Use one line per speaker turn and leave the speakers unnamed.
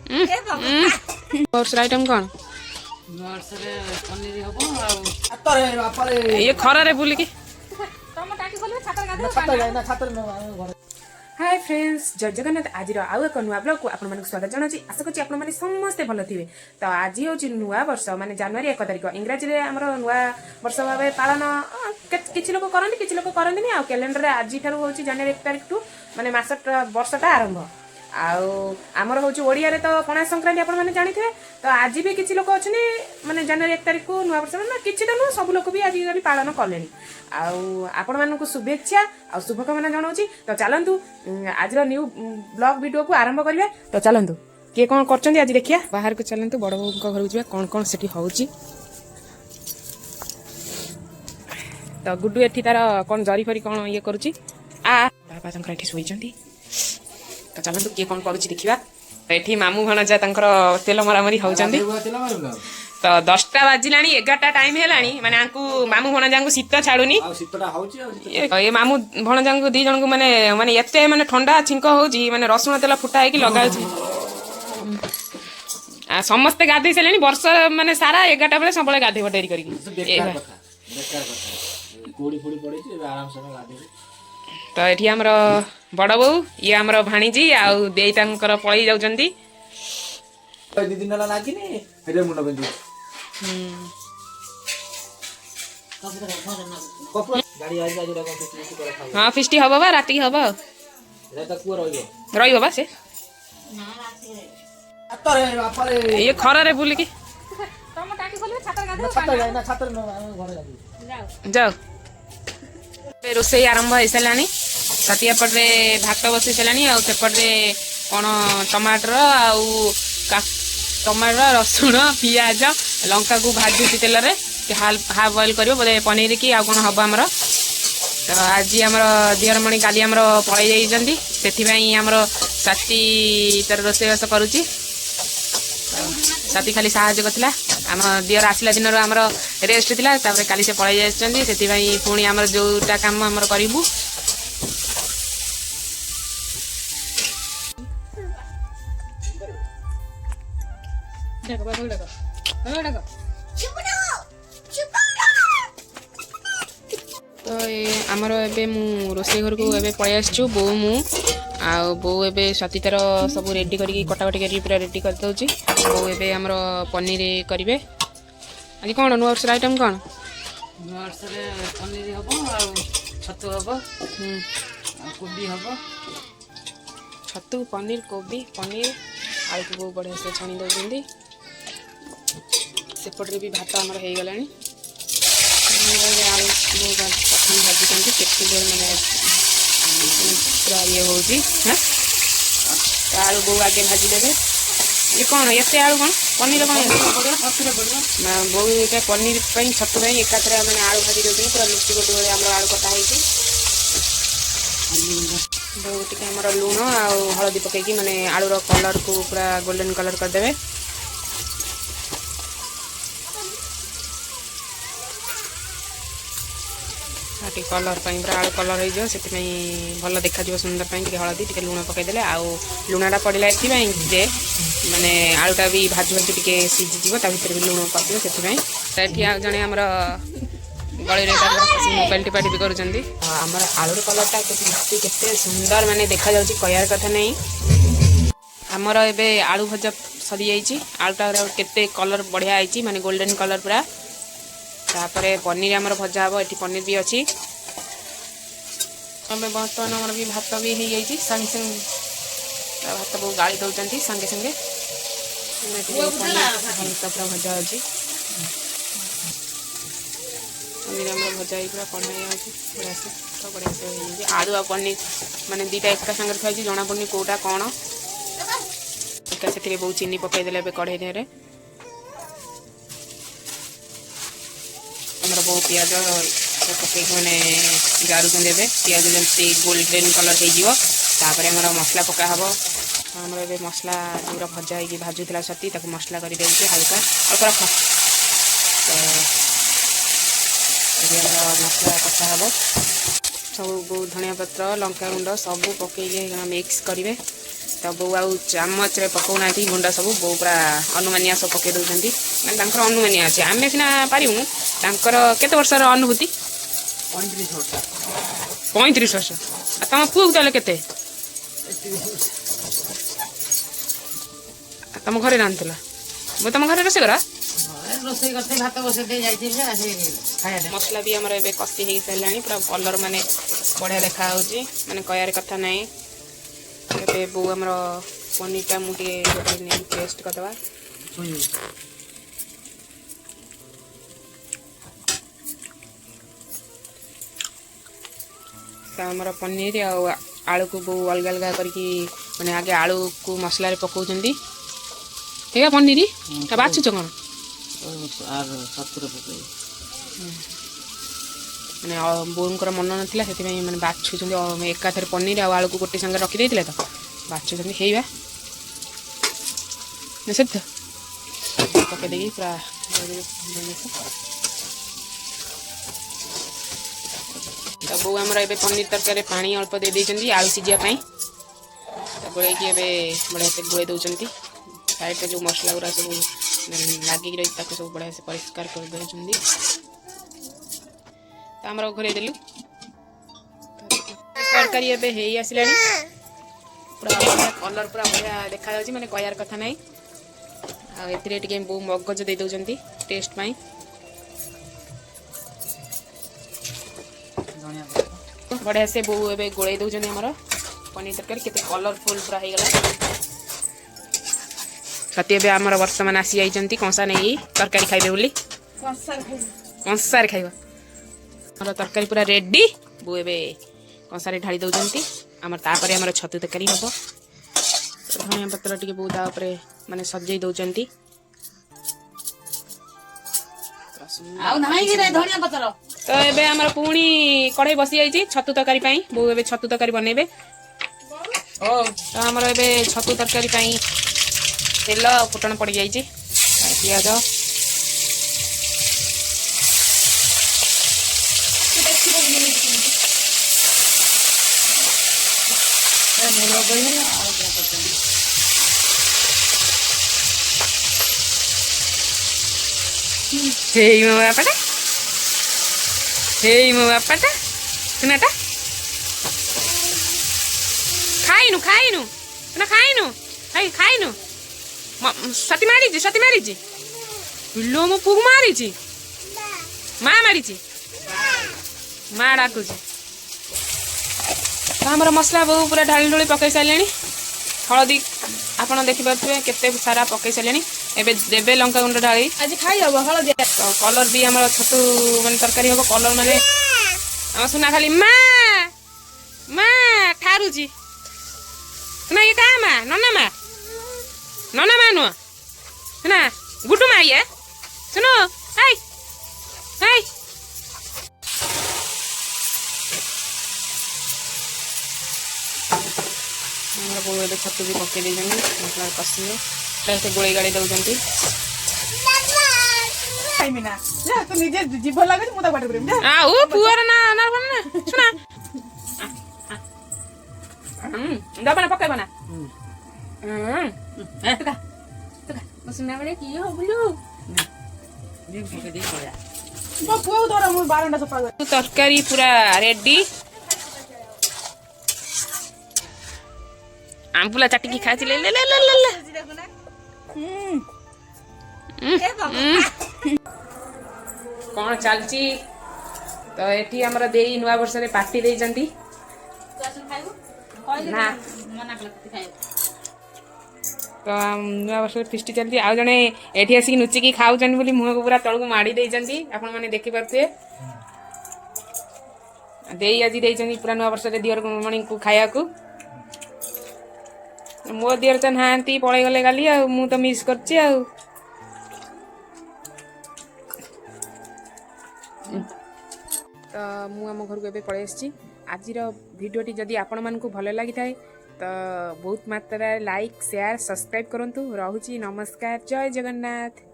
Item कौन ये खरारे बुलिकी hi friends जय जगन्नाथ आज आउ एक नुआ ब्लॉग को आपन स्वागत जनाऊँगी आशा करी आप समस्ते भल थे तो आज हूँ नुआ वर्ष माने जनवरी 1 तारिख इंग्राजी में आम नुआ वर्ष भाव पालन किसी लोग करती किसी लोग करती आ कैलेंडर आज हूँ जनवरी 1 तारिख टू माने मास वर्षटा आरंभ आमर हूँ ओडिया रे तो पणा संक्रांति आप जानी तो आज भी किसी लोग अच्छे माने जनवरी 1 तारिख को नुआ वर्ष ना किसी तो नुह सब लोग भी आजिकल पालन कले आपण मानक शुभेच्छा आ शुभकामना जनाऊँगी तो चलतु आज न्यू ब्लॉग वीडियो को आरंभ करिया तो चलतु किए कौन कर आज देखिया बाहर को चलतु बड़ बो घर जा कौन कौन से होची तो गुड्डू एठी तार कौन जरी फरी कौन ये करुची बाबा तंकर एठी सोईचंती तो चलतु किए कौन करुची देखिबा तो एठी मामू भणजा तंकर तेल मरामरी होचंती तो 10टा बाजिलानी 11टा टाइम हेलानी माने आंकु मामू भणजांकु शीत छाडुनी ये मामू भणजांकु दी जणकु माने माने एते माने ठंडा छिंक होउची माने रसुण तेल फुटा है कि लगाउची आ समस्त गाधै सेलेनी वर्ष माने सारा 11टा बेले सबले गाधै बटेरी करी बेकार कोडी फोडी पड़ेची आराम से गाधै तो एठी हमर बड़ बौ ये हमर भाणीजी आ देई तांकर पळई जाउचंती दी दिन ला लागिनी हेरे मुंड बंदी हाँ फिस्टी हबा बा राती हबा रही बा से ये खरारे बुलिकी जाओ रोसई आरंभ हो सारे छतिया पटे भात बसी सारे आउपटे कौन टमाटर टमाटर रसुण पियाज लंका को भाजुची तेल हाफ बॉइल कर बोले पनीर की आ कौन हम आमर तो आज आमर दिहर मणि काली आमर पलि जाइए से आमर साथी तार रोसईबास करुच्ची साथी खाली साहय करता आम दिहर आसला दिन आमर रेस्ट थिला काली से पलि जाइए से पुणी आमर जोटा काम आमर करूँ तो आमर एबे मु रोसई घर को एबे पळै आछछु बो मु आ बो एबे सती तार सब रेडी करके कटाकटी करके पूरा रेडी कर दउची बो एबे हमर पनीर करिवे आज कोन नुआ वर्ष आइटम कोन नुआ वर्ष रे पनीर हबो आ छतु हबो आ कोबी हबो छतु पनीर कोबी पनीर आलू को बहुत बढ़िया से छाणी दउचंदी सेपटे भी भात आमर हो गला पूरा ये हो आलू बो आगे भाजीदे ये कौन एत आलू कौन पनीर कौन बो ये पनीर छतु एकाथर मैंने आलू भाजी दे पूरा लुचि गोटे भाई आम आलू कटा बो टे आमर लुण आ हलदी पकईकी मैंने आलूर कलर को पूरा गोल्डन कलर करदे कलर पूरा आलू कलर हो भल देखा सुंदर हलदी टे लुण पकईदे लुणा पड़ा ये माने आलूटा भी भाजु भाजु टे सीझीज भर भी लुण पकड़ से जड़े आमर गली मोबाइल टिपाटी भी करमर आलूर कलरटा के सुंदर माने देखा कहर कथा नहीं आमर एबे आलू भजा सरी जाइए आलूटा केते कलर बढ़िया आई माने गोल्डन कलर पूरा तापरे पनीर आमर भजा हम ये पनीर भी अच्छी बर्तमान आमर भी भात भी हो जाइए संगे संगे भात बहुत गाड़ी दौरान संगे संगे पूरा भजा अच्छी पनीर आम भजा पूरा कढ़ाई बढ़िया से बढ़िया से आलू आ पनीर माने दीटा एका सागर खाई जना पड़नी कौटा कौन एका से बहुत चीनी पकईदे कढ़ाई देहरे आमर बहुत पियाज पकई मैंने गाड़ुं पियाज जमी गोल्डन कलर होमर मसला पका हम आमर ए मसला जो भजा हो भाजुला सती मसला कर हल्का अल्प रख तो मसला कषा हम सब धनिया पत्र लंका गुंड सब पकईके मिक्स करेंगे तो बो आउ चामच रे पकाउना गुंड सब बो पूरा अनुमानिया सब पकई दौरान मैंने अनुमानिया अच्छे आम सीना पारूँ केते वर्षर अनुभूति 35 वर्ष तुम पुआ को ताले केते तुम घरे रांधुला मैं तुम घर रोसे करा मसला भी आमर ए कषि हो सारा पूरा कलर माने बढ़िया देखा माने कहर कथा ना बो आमर पनीरटा मुझे टेस्ट करदे आमर पनीर आलू को बो अलग अलग करके माने आगे आलू को मसला पकाउं ठीक है पनीर बाछुच कौन मैंने बोर मन नाला से मैंने बाछुं एकाथर पनीर आलू को गोटे संगे रखी देते तो बाछुं हेवा पकईदे पूरा तो बो आमर ए पनीर तरकारी पानी अल्प दे देती आलू सीझापी गोल बढ़िया से गोल दौरान साइड जो मसला गुरा सब लगिक रही सब बढ़िया से परिष्कार कर दे आमर घरे देलु तरकारी ए आसला पूरा कलर पूरा बढ़िया देखा माने कहर कथा ना ए बो मगज दे दौरान टेस्ट पाई बढ़िया से बो ए गोल दौरान आमर पनीर तरकारी केते कलरफुल पूरा हो गला सती ए आमर वर्तमान आसी जाइए कंसा नहीं तरकारी खाइबे बोली कंसार खाइबा आमर तरकारी पूरा रेडी बो ए कंसार ढाली दौरान आमर तापर आमर छतु तरकारी हम धनिया पत्र टे बो तापर माने सजई दौरान तो ए आमर पुणी कढ़ई बसी जाइए छतु तरकारी बो ए छतु तरकारी बनइबे तो आमर ए छतु तरकारी तेल फुटण पड़ जाइए पियाज मो बापाटा सुनाटा खाइनु खाइनु सुना खाइनु खाइनु सती मारी पिलो मो पुग मारी माँ मारी माँ डाकू आमर मसला बहु पूरा ढाली ढोली पकई सारे हलदी आपड़ देखिपे केते सारा पकई सारे एबे देबे लंका गुंड ढाली आज खाई हम हलदी तो कलर भी आमर छतु माने तरकारी हम कलर माने आम सुना खाली माँ माँ ठारुची सुना ये क्या माँ नन्ना माँ नुह सुना गुटू माँ ये सुनो हाय हाय छतु भी पकई दे मसला कषि से गोली गाड़ी दौरान पुअर ना सुना दबना पकड़ बना सुना बड़े की हो बोलू तरकारी पूरा रेडी आम्बुला चाटिकी खाई ले ले ले ले ले कौन चलची तो एठी हमर देई नुआ वर्ष रे पार्टी दे जंती ना तो नुआ वर्ष फिस्टी चलती आ जने एठी आसी नुची की खाउ जन बोली मुह को पूरा तळको माडी दे जंती आपण माने देखि परथे देई आजी दे जंती पूरा नुआ वर्ष रे दियर मणी को खाया को मो दियर तो नहांती पड़े गले गाली आ मु तो मिस करछि आ तो मु आम घर को पड़े आसी आज भिडियोटी जदि आपण मानकु भल लगी थाए तो बहुत मात्रा लाइक शेयर सब्सक्राइब करंतु। रहुछि नमस्कार, जय जगन्नाथ।